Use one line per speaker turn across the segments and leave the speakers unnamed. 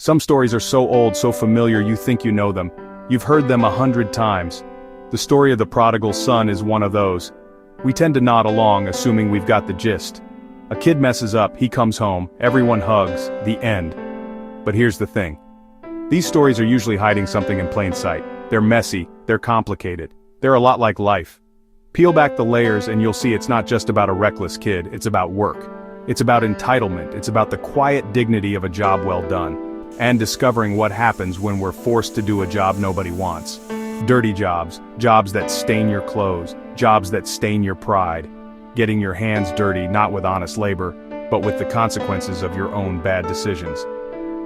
Some stories are so old, so familiar you think you know them. You've heard them 100 times. The story of the prodigal son is one of those. We tend to nod along, assuming we've got the gist. A kid messes up, he comes home, everyone hugs, the end. But here's the thing. These stories are usually hiding something in plain sight. They're messy, they're complicated. They're a lot like life. Peel back the layers and you'll see it's not just about a reckless kid, it's about work. It's about entitlement, it's about the quiet dignity of a job well done. And discovering what happens when we're forced to do a job nobody wants. Dirty jobs, jobs that stain your clothes, jobs that stain your pride. Getting your hands dirty not with honest labor, but with the consequences of your own bad decisions.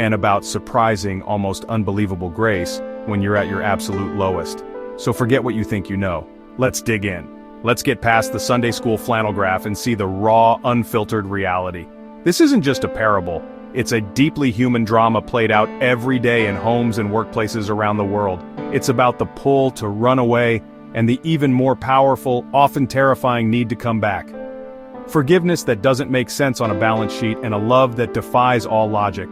And about surprising, almost unbelievable grace when you're at your absolute lowest. So forget what you think you know. Let's dig in. Let's get past the Sunday school flannel graph and see the raw, unfiltered reality. This isn't just a parable. It's a deeply human drama played out every day in homes and workplaces around the world. It's about the pull to run away and the even more powerful, often terrifying need to come back. Forgiveness that doesn't make sense on a balance sheet and a love that defies all logic.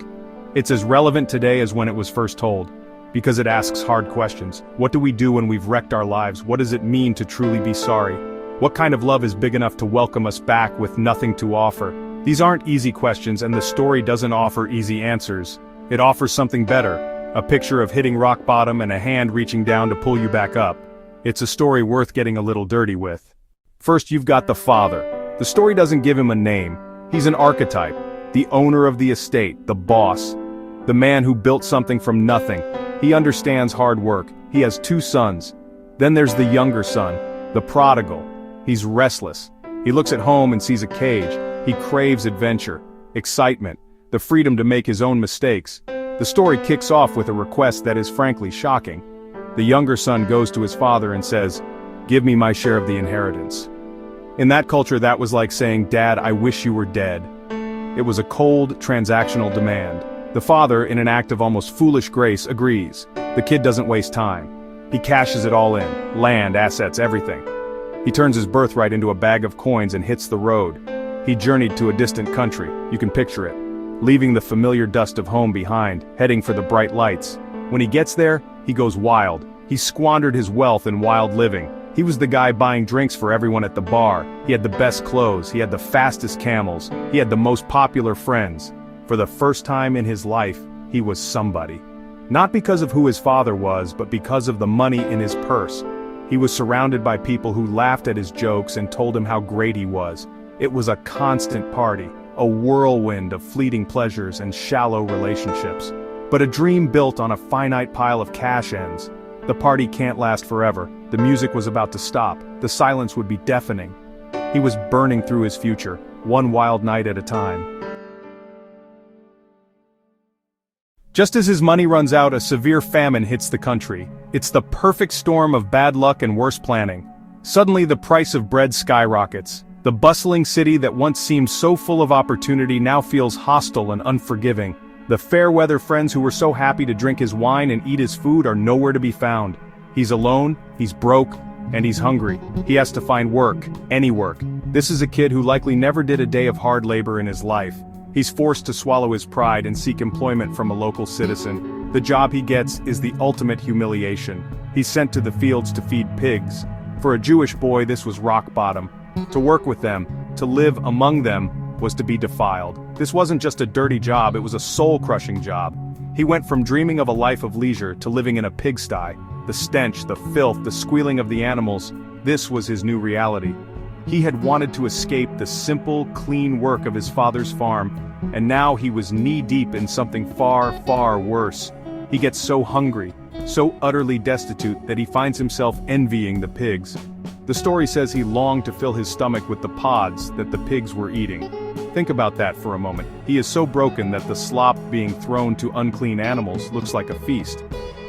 It's as relevant today as when it was first told, because it asks hard questions. What do we do when we've wrecked our lives? What does it mean to truly be sorry? What kind of love is big enough to welcome us back with nothing to offer? These aren't easy questions, and the story doesn't offer easy answers. It offers something better, a picture of hitting rock bottom and a hand reaching down to pull you back up. It's a story worth getting a little dirty with. First, you've got the father. The story doesn't give him a name. He's an archetype, the owner of the estate, the boss, the man who built something from nothing. He understands hard work. He has 2 sons. Then there's the younger son, the prodigal. He's restless. He looks at home and sees a cage. He craves adventure, excitement, the freedom to make his own mistakes. The story kicks off with a request that is frankly shocking. The younger son goes to his father and says, "Give me my share of the inheritance." In that culture, that was like saying, "Dad, I wish you were dead." It was a cold, transactional demand. The father, in an act of almost foolish grace, agrees. The kid doesn't waste time. He cashes it all in, land, assets, everything. He turns his birthright into a bag of coins and hits the road. He journeyed to a distant country, you can picture it, leaving the familiar dust of home behind, heading for the bright lights. When he gets there, he goes wild. He squandered his wealth in wild living. He was the guy buying drinks for everyone at the bar. He had the best clothes, he had the fastest camels, he had the most popular friends. For the first time in his life, he was somebody. Not because of who his father was, but because of the money in his purse. He was surrounded by people who laughed at his jokes and told him how great he was. It was a constant party, a whirlwind of fleeting pleasures and shallow relationships. But a dream built on a finite pile of cash ends. The party can't last forever. The music was about to stop. The silence would be deafening. He was burning through his future, one wild night at a time. Just as his money runs out, a severe famine hits the country. It's the perfect storm of bad luck and worse planning. Suddenly the price of bread skyrockets. The bustling city that once seemed so full of opportunity now feels hostile and unforgiving. The fair-weather friends who were so happy to drink his wine and eat his food are nowhere to be found. He's alone, he's broke, and he's hungry. He has to find work, any work. This is a kid who likely never did a day of hard labor in his life. He's forced to swallow his pride and seek employment from a local citizen. The job he gets is the ultimate humiliation. He's sent to the fields to feed pigs. For a Jewish boy, this was rock bottom. To work with them, to live among them, was to be defiled. This wasn't just a dirty job, it was a soul-crushing job. He went from dreaming of a life of leisure to living in a pigsty. The stench, the filth, the squealing of the animals, this was his new reality. He had wanted to escape the simple, clean work of his father's farm, and now he was knee-deep in something far, far worse. He gets so hungry, so utterly destitute that he finds himself envying the pigs. The story says he longed to fill his stomach with the pods that the pigs were eating. Think about that for a moment. He is so broken that the slop being thrown to unclean animals looks like a feast.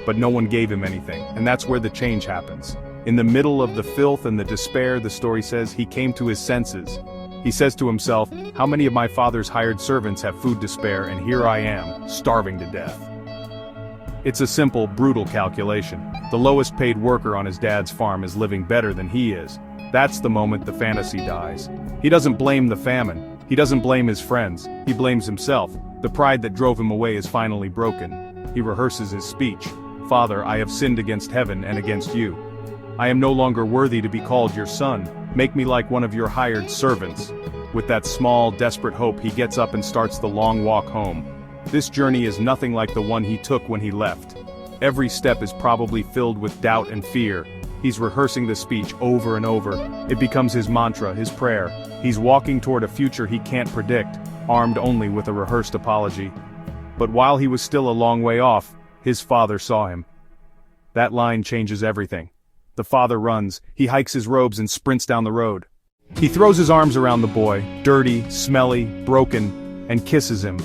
But no one gave him anything, and that's where the change happens. In the middle of the filth and the despair, the story says he came to his senses. He says to himself, "How many of my father's hired servants have food to spare, and here I am, starving to death?" It's a simple, brutal calculation. The lowest paid worker on his dad's farm is living better than he is. That's the moment the fantasy dies. He doesn't blame the famine. He doesn't blame his friends, he blames himself. The pride that drove him away is finally broken. He rehearses his speech. "Father, I have sinned against heaven and against you. I am no longer worthy to be called your son. Make me like one of your hired servants." With that small, desperate hope, he gets up and starts the long walk home. This journey is nothing like the one he took when he left. Every step is probably filled with doubt and fear. He's rehearsing the speech over and over. It becomes his mantra, his prayer. He's walking toward a future he can't predict, armed only with a rehearsed apology. But while he was still a long way off, his father saw him. That line changes everything. The father runs, he hikes his robes and sprints down the road. He throws his arms around the boy, dirty, smelly, broken, and kisses him.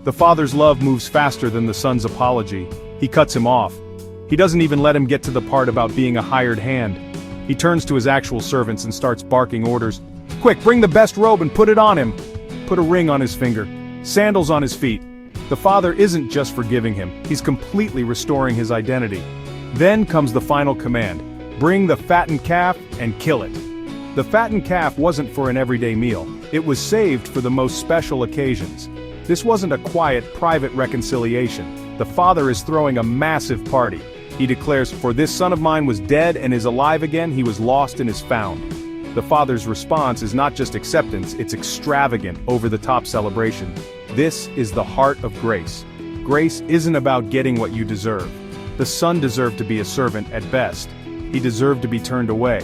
The father's love moves faster than the son's apology. He cuts him off. He doesn't even let him get to the part about being a hired hand. He turns to his actual servants and starts barking orders. "Quick, bring the best robe and put it on him. Put a ring on his finger, sandals on his feet." The father isn't just forgiving him, he's completely restoring his identity. Then comes the final command. Bring the fattened calf and kill it. The fattened calf wasn't for an everyday meal. It was saved for the most special occasions. This wasn't a quiet, private reconciliation. The father is throwing a massive party. He declares, "For this son of mine was dead and is alive again, he was lost and is found." The father's response is not just acceptance, it's extravagant, over-the-top celebration. This is the heart of grace. Grace isn't about getting what you deserve. The son deserved to be a servant at best. He deserved to be turned away.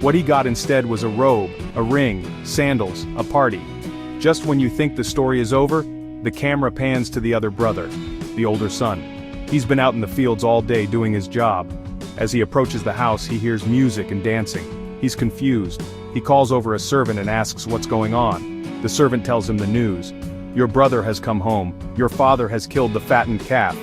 What he got instead was a robe, a ring, sandals, a party. Just when you think the story is over, the camera pans to the other brother, the older son. He's been out in the fields all day doing his job. As he approaches the house, he hears music and dancing. He's confused. He calls over a servant and asks what's going on. The servant tells him the news. "Your brother has come home. Your father has killed the fattened calf."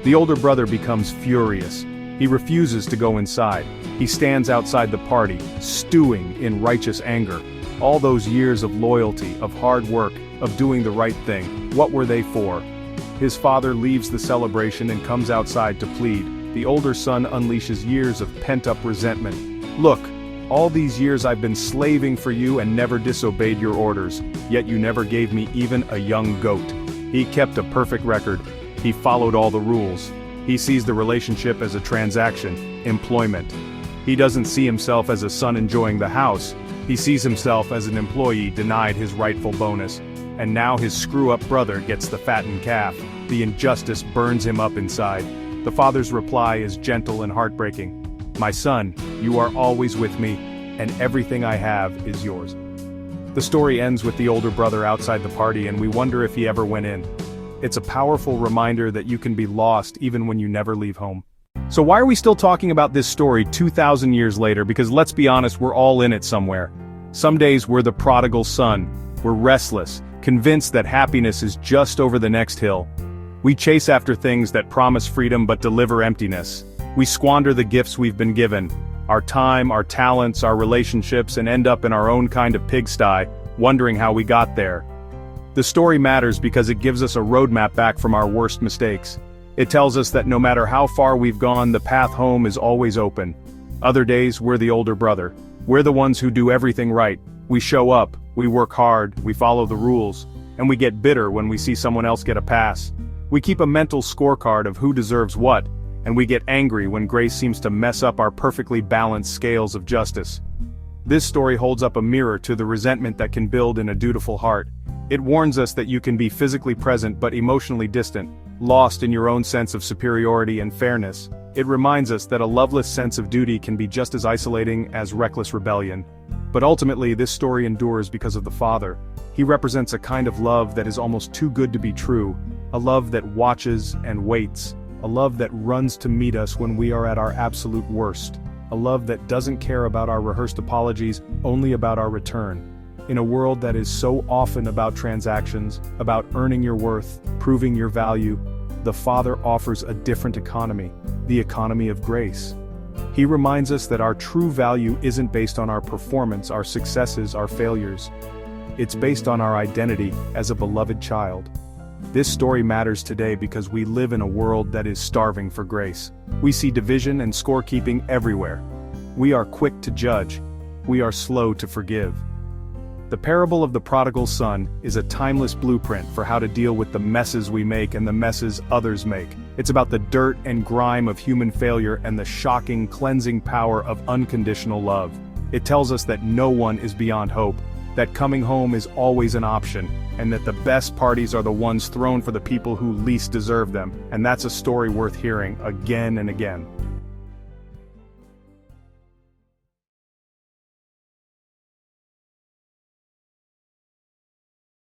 The older brother becomes furious. He refuses to go inside. He stands outside the party, stewing in righteous anger. All those years of loyalty, of hard work, of doing the right thing, what were they for? His father leaves the celebration and comes outside to plead. The older son unleashes years of pent-up resentment. "Look, all these years I've been slaving for you and never disobeyed your orders, yet you never gave me even a young goat." He kept a perfect record. He followed all the rules. He sees the relationship as a transaction, employment. He doesn't see himself as a son enjoying the house. He sees himself as an employee denied his rightful bonus. And now his screw-up brother gets the fattened calf. The injustice burns him up inside. The father's reply is gentle and heartbreaking. "My son, you are always with me, and everything I have is yours." The story ends with the older brother outside the party, and we wonder if he ever went in. It's a powerful reminder that you can be lost even when you never leave home. So why are we still talking about this story 2,000 years later? Because let's be honest, we're all in it somewhere. Some days we're the prodigal son. We're restless, convinced that happiness is just over the next hill. We chase after things that promise freedom but deliver emptiness. We squander the gifts we've been given, our time, our talents, our relationships, and end up in our own kind of pigsty, wondering how we got there. The story matters because it gives us a roadmap back from our worst mistakes. It tells us that no matter how far we've gone, the path home is always open. Other days, we're the older brother. We're the ones who do everything right. We show up, we work hard, we follow the rules, and we get bitter when we see someone else get a pass. We keep a mental scorecard of who deserves what, and we get angry when grace seems to mess up our perfectly balanced scales of justice. This story holds up a mirror to the resentment that can build in a dutiful heart. It warns us that you can be physically present but emotionally distant, lost in your own sense of superiority and fairness. It reminds us that a loveless sense of duty can be just as isolating as reckless rebellion. But ultimately, this story endures because of the Father. He represents a kind of love that is almost too good to be true, a love that watches and waits, a love that runs to meet us when we are at our absolute worst, a love that doesn't care about our rehearsed apologies, only about our return. In a world that is so often about transactions, about earning your worth, proving your value, the Father offers a different economy, the economy of grace. He reminds us that our true value isn't based on our performance, our successes, our failures. It's based on our identity as a beloved child. This story matters today because we live in a world that is starving for grace. We see division and scorekeeping everywhere. We are quick to judge. We are slow to forgive. The parable of the prodigal son is a timeless blueprint for how to deal with the messes we make and the messes others make. It's about the dirt and grime of human failure and the shocking, cleansing power of unconditional love. It tells us that no one is beyond hope, that coming home is always an option, and that the best parties are the ones thrown for the people who least deserve them, and that's a story worth hearing again and again.